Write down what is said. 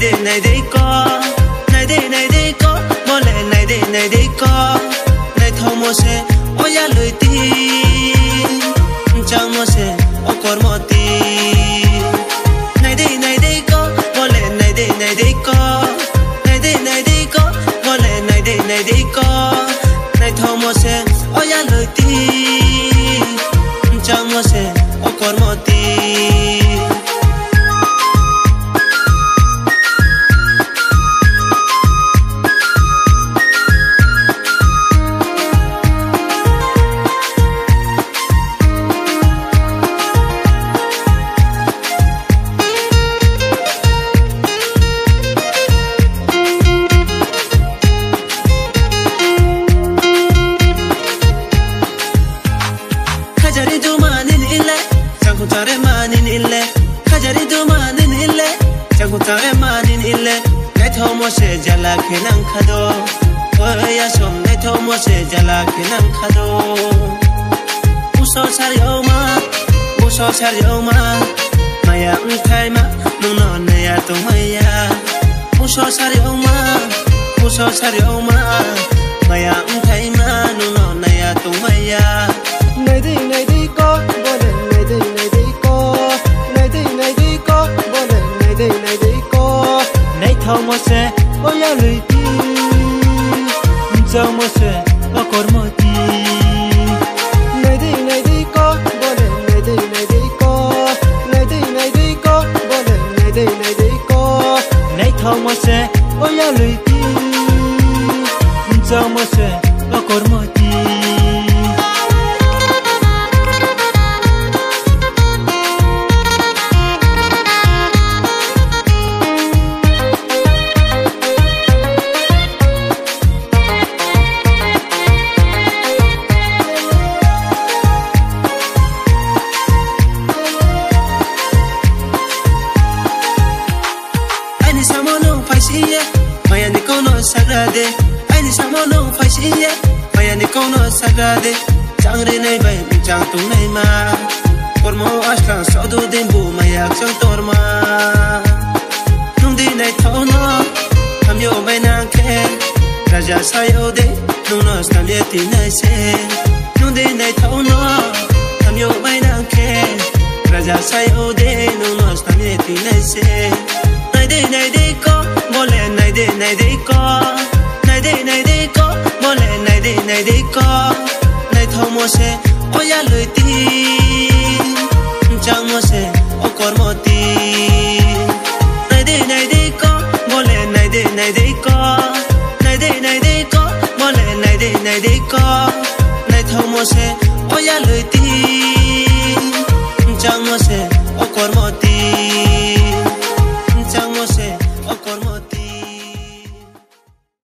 này đây có mò lệ này đây có này thâu mò se oya lười ti chẳng mò se o cor mò ti này đây có mò lệ này đây có này đây có mò lệ này đây có này thâu mò se oya lười ti chẳng mò se o cor mò ti se jala kenang khado oya som ne thomo se jala kenang khado uso saryo ma maya unthai ma nuno ne ya to maya uso saryo ma maya unthai ma nuno ne ya to maya này đi có bole này đi có này đi có bole này đi có này thomo se oya lười ti chẳng mò se o cor mò ti này đi có bole này đi có này đi có bole này đi có này thâu mò se oya lười ti chẳng mò se o cor mò ti sagrade ai ni samo no phải si ye maya ni kono sagrade chang re nei bai chang tung nei ma por mo ashkan so do den bu maya chang tor ma nung di nei thau no tham yo bai nang ke raja sayo de nung no stam ye ti nei se nung di nei thau no tham yo bai nang ke raja sayo de nung no stam ye ti nei se này đây có bole này đây có này đây có bole này đây có này thâu mò se oya lười ti chẳng mò se o cor mò ti này đây có bole này đây có này đây có bole này đây có này thâu mò se oya lười ti chẳng mò se o cor mò ti